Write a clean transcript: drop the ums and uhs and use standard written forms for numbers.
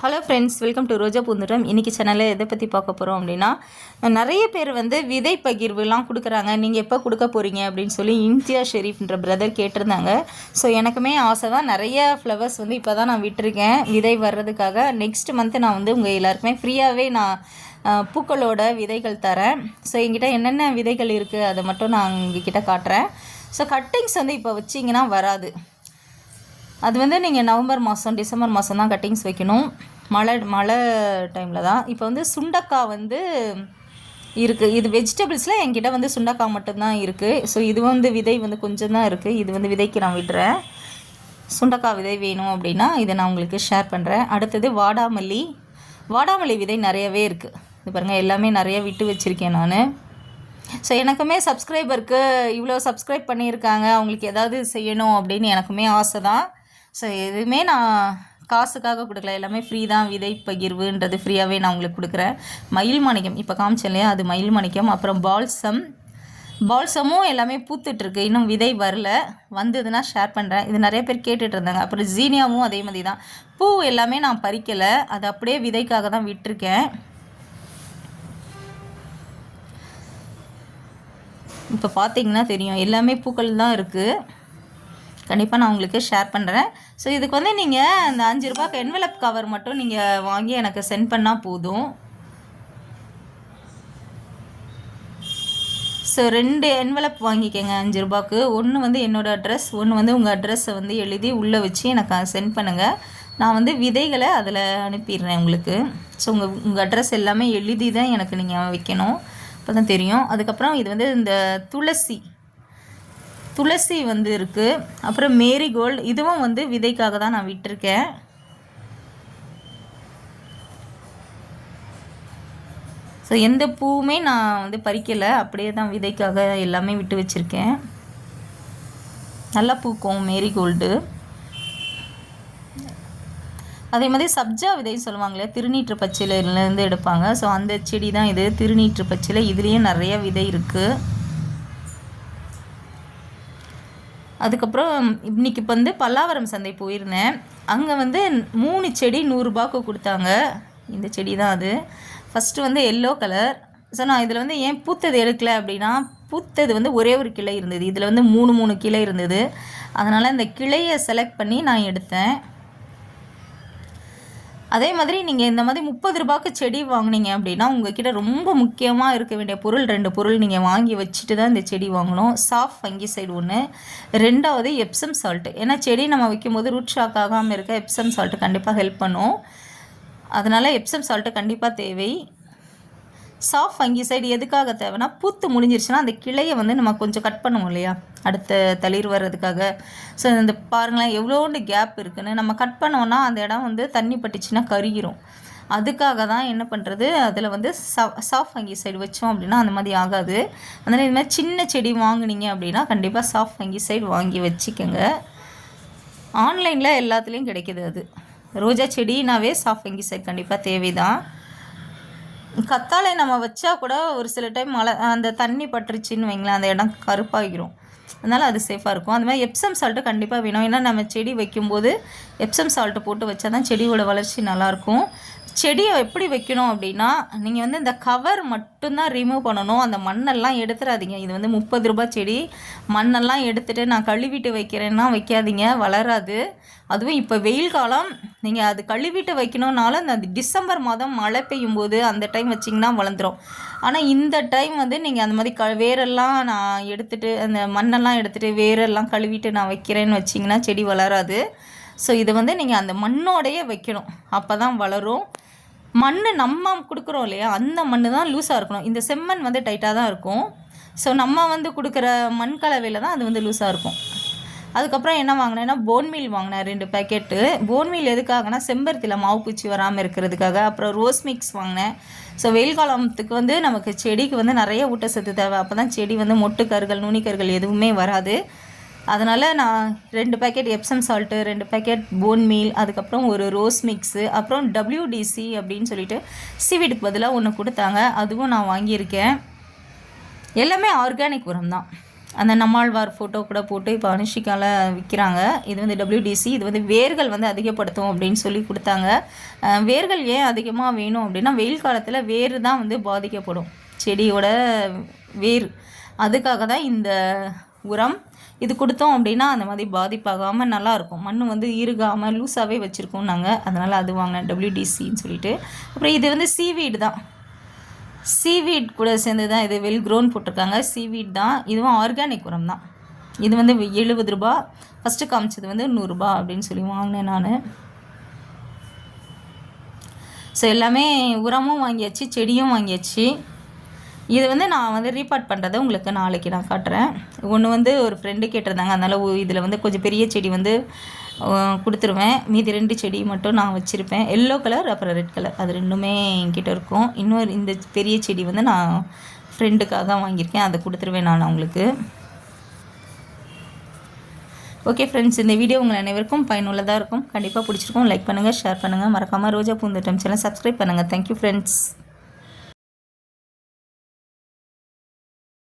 Hello friends, welcome to ரோஜா பூந்தோட்டம். இன்றைக்கி சேனலில் எதை பற்றி பார்க்க போகிறோம் அப்படின்னா, நிறைய பேர் விதை பகிர்வுலாம் கொடுக்குறாங்க. நீங்கள் எப்போ கொடுக்க போகிறீங்க அப்படின்னு சொல்லி இம்தியாஸ் ஷெரீஃப்ன்ற பிரதர் கேட்டிருந்தாங்க. ஸோ எனக்குமே ஆசை தான். நிறைய ஃப்ளவர்ஸ் இப்போ தான் நான் விட்டுருக்கேன் விதை வர்றதுக்காக. நெக்ஸ்ட் மந்த்து நான் உங்கள் எல்லாருக்குமே ஃப்ரீயாகவே நான் பூக்களோட விதைகள் தரேன். ஸோ என்கிட்ட என்னென்ன விதைகள் இருக்குது அதை மட்டும் நான் உங்ககிட்ட காட்டுறேன். ஸோ கட்டிங்ஸ் இப்போ வச்சிங்கன்னா வராது. அது நீங்கள் நவம்பர் மாதம் டிசம்பர் மாதம் தான் கட்டிங்ஸ் வைக்கணும். மழை டைமில் தான். இப்போ சுண்டக்காய் இருக்குது. இது வெஜிடபிள்ஸில் என்கிட்ட சுண்டக்காய் மட்டும்தான் இருக்குது. ஸோ இது விதை கொஞ்சம் தான் இருக்குது. இது விதைக்கு நான் விடுறேன். சுண்டக்காய் விதை வேணும் அப்படின்னா இதை நான் உங்களுக்கு ஷேர் பண்ணுறேன். அடுத்தது வாடாமல்லி விதை நிறையவே இருக்குது. இது பாருங்கள், எல்லாமே நிறைய விட்டு வச்சுருக்கேன் நான். ஸோ எனக்குமே சப்ஸ்கிரைபருக்கு இவ்வளோ சப்ஸ்கிரைப் பண்ணியிருக்காங்க, அவங்களுக்கு ஏதாவது செய்யணும் அப்படின்னு எனக்குமே ஆசை தான். ஸோ எதுவுமே நான் காசுக்காக கொடுக்கல, எல்லாமே ஃப்ரீ தான். விதை பகிர்வுன்றது ஃப்ரீயாகவே நான் உங்களுக்கு கொடுக்குறேன். மயில் மாணிக்கம் இப்போ காமிச்சேன் இல்லையா, அது மயில் மாணிக்கம். அப்புறம் பால்சமும் எல்லாமே பூத்துட்ருக்கு. இன்னும் விதை வரல, வந்ததுன்னா ஷேர் பண்ணுறேன். இது நிறைய பேர் கேட்டுட்டு இருந்தாங்க. அப்புறம் ஜீனியாவும் அதே மாதிரி தான். பூ எல்லாமே நான் பறிக்கலை, அது அப்படியே விதைக்காக தான் விட்டுருக்கேன். இப்போ பார்த்தீங்கன்னா தெரியும், எல்லாமே பூக்கள் தான் இருக்குது. கண்டிப்பாக நான் உங்களுக்கு ஷேர் பண்ணுறேன். ஸோ இதுக்கு நீங்கள் இந்த 5 ரூபாய்க்கு என்வலப் கவர் மட்டும் நீங்கள் வாங்கி எனக்கு சென்ட் பண்ணால் போதும். ஸோ 2 என்வலப் வாங்கிக்கோங்க 5 ரூபாய்க்கு. ஒன்று என்னோடய அட்ரஸ், ஒன்று உங்கள் அட்ரஸை எழுதி உள்ளே வச்சு எனக்கு சென்ட் பண்ணுங்கள். நான் விதைகளை அதில் அனுப்பிடுறேன் உங்களுக்கு. ஸோ உங்கள் அட்ரஸ் எல்லாமே எழுதி தான் எனக்கு நீங்கள் வைக்கணும், அப்போ தான் தெரியும். அதுக்கப்புறம் இது இந்த துளசி இருக்குது. அப்புறம் மேரிகோல்டு, இதுவும் விதைக்காக தான் நான் விட்டுருக்கேன். ஸோ எந்த பூவுமே நான் பறிக்கலை, அப்படியே தான் விதைக்காக எல்லாமே விட்டு வச்சுருக்கேன். நல்லா பூக்கும் மேரிகோல்டு. அதே மாதிரி சப்ஜா விதைன்னு சொல்லுவாங்களே, திருநீற்று பச்சிலையிலேருந்து எடுப்பாங்க. ஸோ அந்த செடி தான் இது, திருநீற்று பச்சிலை. இதுலேயும் நிறைய விதை இருக்குது. அதுக்கப்புறம் இன்றைக்கி பல்லாவரம் சந்தை போயிருந்தேன். அங்கே 3 செடி 100 ரூபாய்க்கு கொடுத்தாங்க. இந்த செடி தான் அது. First yellow colour. ஸோ நான் இதில் ஏன் பூத்தது எடுக்கலை அப்படின்னா, பூத்தது ஒரே ஒரு கிளை இருந்தது. இதில் 3 கிளை இருந்தது. அதனால் இந்த கிளையை செலக்ட் பண்ணி நான் எடுத்தேன். அதே மாதிரி நீங்கள் இந்த மாதிரி 30 ரூபாய்க்கு செடி வாங்கினீங்க அப்படின்னா, உங்கள்கிட்ட ரொம்ப முக்கியமாக இருக்க வேண்டிய பொருள் 2 பொருள் நீங்கள் வாங்கி வச்சுட்டு தான் இந்த செடி வாங்கணும். சாஃப்ட் ஃபங்கிசைடு ஒன்று, 2வது எப்சம் சால்ட்டு. ஏன்னா செடி நம்ம வைக்கும்போது ரூட் ஷாக் ஆகாமல் இருக்க எப்சம் சால்ட்டு கண்டிப்பாக ஹெல்ப் பண்ணும். அதனால் எப்சம் சால்ட்டு கண்டிப்பாக தேவை. சாஃப்ட் ஃபங்கிசைடு எதுக்காக தேவைன்னா, பூத்து முடிஞ்சிருச்சுன்னா அந்த கிளையை நம்ம கொஞ்சம் கட் பண்ணுவோம் இல்லையா, அடுத்த தளிர் வர்றதுக்காக. ஸோ இந்த பாருங்களேன் எவ்வளோண்டு கேப் இருக்குதுன்னு. நம்ம கட் பண்ணோன்னா அந்த இடம் தண்ணி பட்டுச்சுன்னா கருகிரும். அதுக்காக தான் என்ன பண்ணுறது, அதில் சாஃப்ட் ஃபங்கிசைடு வச்சோம் அப்படின்னா அந்த மாதிரி ஆகாது. அதனால் இது மாதிரி சின்ன செடி வாங்கினீங்க அப்படின்னா கண்டிப்பாக சாஃப்ட் ஃபங்கிசைடு வாங்கி வச்சுக்கோங்க. ஆன்லைனில் எல்லாத்துலேயும் கிடைக்கிது. அது ரோஜா செடினாவே சாஃப்ட் ஃபங்கிசைடு கண்டிப்பாக தேவை தான். கத்தாழை நம்ம வச்சா கூட ஒரு சில டைம் அந்த தண்ணி பட்டுருச்சின்னு வைங்களேன், அந்த இடம் கருப்பாகிரும். அதனால் அது சேஃபாக இருக்கும். அது மாதிரி எப்சம் சால்ட்டு கண்டிப்பாக வேணும். ஏன்னா நம்ம செடி வைக்கும்போது எப்சம் சால்ட்டு போட்டு வச்சா தான் செடியோட வளர்ச்சி நல்லாயிருக்கும். செடியை எப்படி வைக்கணும் அப்படின்னா, நீங்கள் இந்த கவர் மட்டும்தான் ரிமூவ் பண்ணணும். அந்த மண்ணெல்லாம் எடுத்துடாதீங்க. இது 30 ரூபாய் செடி. மண்ணெல்லாம் எடுத்துகிட்டு நான் கழுவிட்டு வைக்கிறேன்னா வைக்காதீங்க, வளராது. அதுவும் இப்போ வெயில் காலம், நீங்கள் அது கழுவிட்டு வைக்கணுன்னாலும் அந்த டிசம்பர் மாதம் மழை பெய்யும் போது அந்த டைம் வச்சிங்கன்னா வளர்ந்துடும். ஆனால் இந்த டைம் நீங்கள் அந்த மாதிரி வேரெல்லாம் நான் எடுத்துகிட்டு, அந்த மண்ணெல்லாம் எடுத்துகிட்டு வேரெல்லாம் கழுவிட்டு நான் வைக்கிறேன்னு வச்சிங்கன்னா செடி வளராது. ஸோ இதை நீங்கள் அந்த மண்ணோடையே வைக்கணும், அப்போ தான் வளரும். மண் நம்ம கொடுக்குறோம் இல்லையா, அந்த மண் தான் லூஸாக இருக்கணும். இந்த செம்மண் டைட்டாக தான் இருக்கும். ஸோ நம்ம கொடுக்குற மண் கலவையில் தான் அது லூஸாக இருக்கும். அதுக்கப்புறம் என்ன வாங்கினேன்னா, போன்மீல் வாங்கினேன் 2 பேக்கெட்டு. போன்மீல் எதுக்காகனா, செம்பருத்தியில் மாவு பூச்சி வராமல் இருக்கிறதுக்காக. அப்புறம் ரோஸ் மிக்ஸ் வாங்கினேன். ஸோ வெயில் காலத்துக்கு நமக்கு செடிக்கு நிறைய ஊட்டச்சத்து தேவை. அப்போ தான் செடி மொட்டுக்கருகள் நுனிக்கருகள் எதுவுமே வராது. அதனால் நான் 2 பேக்கெட் எப்சம் சால்ட்டு, 2 பேக்கெட் போன்மீல், அதுக்கப்புறம் ஒரு ரோஸ் மிக்ஸு, அப்புறம் WDC அப்படின்னு சொல்லிட்டு சீவீடுக்கு பதிலாக ஒன்று கொடுத்தாங்க. அதுவும் நான் வாங்கியிருக்கேன். எல்லாமே ஆர்கானிக் உரம் தான். அந்த நம்மாழ்வார் ஃபோட்டோ கூட போட்டு இப்போ அனுஷிகாவில் விற்கிறாங்க. இது வந்து WDC. இது வந்து வேர்கள் வந்து அதிகப்படுத்தும் அப்படின்னு சொல்லி கொடுத்தாங்க. வேர்கள் ஏன் அதிகமாக வேணும் அப்படின்னா வெயில் காலத்தில் வேர் தான் வந்து பாதிக்கப்படும், செடியோட வேர். அதுக்காக தான் இந்த உரம். இது கொடுத்தோம் அப்படின்னா அந்த மாதிரி பாதிப்பாகாமல் நல்லாயிருக்கும். மண் வந்து இறுகாமல் லூஸாகவே வச்சுருக்கோம் நாங்கள். அதனால் அது வாங்கினேன், WDCன்னு சொல்லிட்டு. அப்புறம் இது வந்து சீவீடு தான், சீவீட் கூட சேர்ந்து தான் இது வெல் க்ரோன் போட்டிருக்காங்க. சீவீட் தான், இதுவும் ஆர்கானிக் உரம் தான். இது வந்து 70 ரூபா. ஃபஸ்ட்டு காமிச்சது வந்து 100 ரூபா அப்படின்னு சொல்லி வாங்கினேன் நான். ஸோ எல்லாமே உரமும் வாங்கியாச்சு, செடியும் வாங்கியாச்சு. இது வந்து நான் வந்து ரீபார்ட் பண்ணுறதை உங்களுக்கு நாளைக்கு நான் காட்டுறேன். ஒன்று வந்து ஒரு ஃப்ரெண்டு கேட்டிருந்தாங்க, அதனால் இதில் வந்து கொஞ்சம் பெரிய செடி வந்து கொடுத்துருவேன். மீதி 2 செடி மட்டும் நான் வச்சுருப்பேன். எல்லோ கலர் அப்புறம் ரெட் கலர், அது 2மே என்கிட்ட இருக்கும். இன்னொரு இந்த பெரிய செடி வந்து நான் ஃப்ரெண்டுக்காக வாங்கியிருக்கேன், அதை கொடுத்துருவேன் நான் உங்களுக்கு. ஓகே ஃப்ரெண்ட்ஸ், இந்த வீடியோ உங்கள் அனைவருக்கும் பயனுள்ளதாக இருக்கும். கண்டிப்பாக பிடிச்சிருக்கும். லைக் பண்ணுங்கள், ஷேர் பண்ணுங்கள். மறக்காமல் ரோஜா பூந்தோட்டம் சேனல் சப்ஸ்கிரைப் பண்ணுங்கள். Thank you friends.